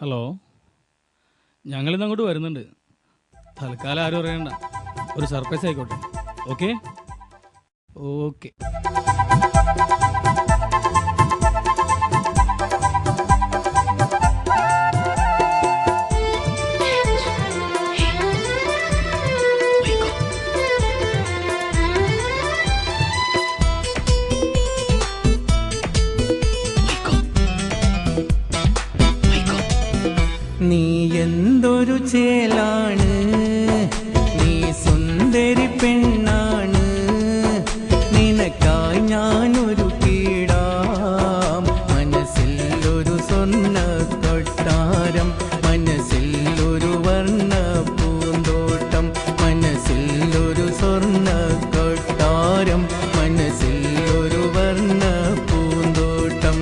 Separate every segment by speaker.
Speaker 1: Hello, ഞങ്ങളിന്ന് അങ്ങോട്ട് വരുന്നുണ്ട്. തൽക്കാലം ആരും അറിയണ്ട, ഒരു സർപ്രൈസ് ആയിക്കോട്ടെ. Okay okay.
Speaker 2: നീ എന്തൊരു ചേലാണ്, നീ സുന്ദരി പെണ്ണാണ്, നിനക്കായി ഞാനൊരു കീടാം. മനസ്സിൽ ഒരു സ്വർണ്ണ കൊട്ടാരം, മനസ്സിൽ ഒരു വർണ്ണ പൂന്തോട്ടം, മനസ്സിൽ ഒരു സ്വർണ്ണ കൊട്ടാരം, മനസ്സിൽ ഒരു വർണ്ണ പൂന്തോട്ടം.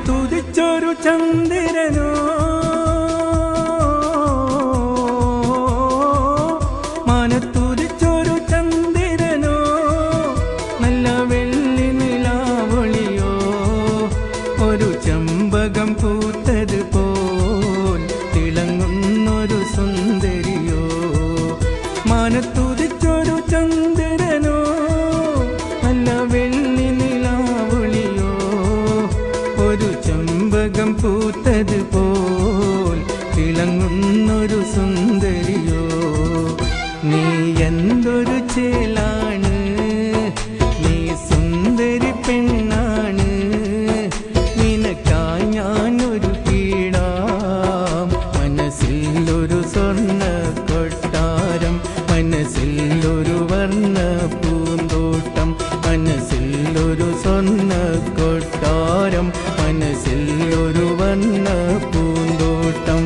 Speaker 2: തുതിച്ചൊരു ചന്ദ്രനോ, മനത്തുതിച്ചൊരു ചന്ദ്രനോ, നല്ല വെള്ളി നിലാവൊളിയോ, ഒരു ചെമ്പകം പൂത്തത് പോൽ തിളങ്ങുന്നൊരു സുന്ദരിയോ. മനത്തുതിച്ചൊരു ചന്ദ്രനോ, നല്ല വെള്ളി നിലാവൊളിയോ, ഒരു ചെമ്പകം പൂത്തത് പോൽ തിളങ്ങുന്നൊരു സുന്ദരിയോ. നീ എന്തൊരു ചേലാണ്, നീ സുന്ദരി പെണ്ണാണ്, നിനക്കായി ഞാനൊരു കീടാം. മനസ്സിൽ ഒരു സ്വർണ്ണ കൊട്ടാരം, മനസ്സിൽ ഒരു വർണ്ണ പൂന്തോട്ടം, മനസ്സിൽ ഒരു സ്വർണ്ണ കൊട്ടാരം, മനസ്സിൽ ഒരു വർണ്ണ പൂന്തോട്ടം.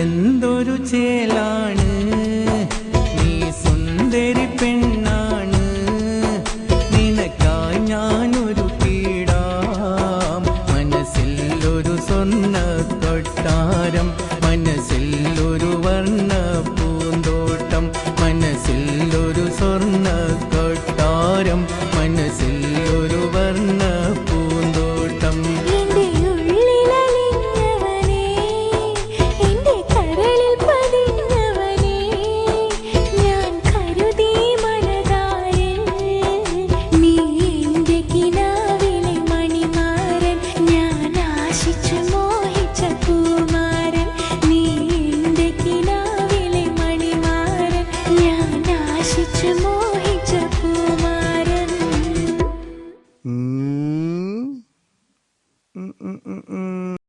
Speaker 2: എന്തൊരു ചേലാണ്, നീ സുന്ദരി പെണ്ണാണ്, നിനക്കായി ഞാനൊരു കീടാം. മനസ്സിൽ ഒരു സ്വർണ്ണ കൊട്ടാരം, മനസ്സിൽ ഒരു വർണ്ണ പൂന്തോട്ടം, മനസ്സിൽ ഒരു സ്വർണ്ണ കൊട്ടാരം, മനസ്സിൽ ഒരു വർണ്ണ പൂന്തോട്ടം.
Speaker 3: ഉം, ഉം.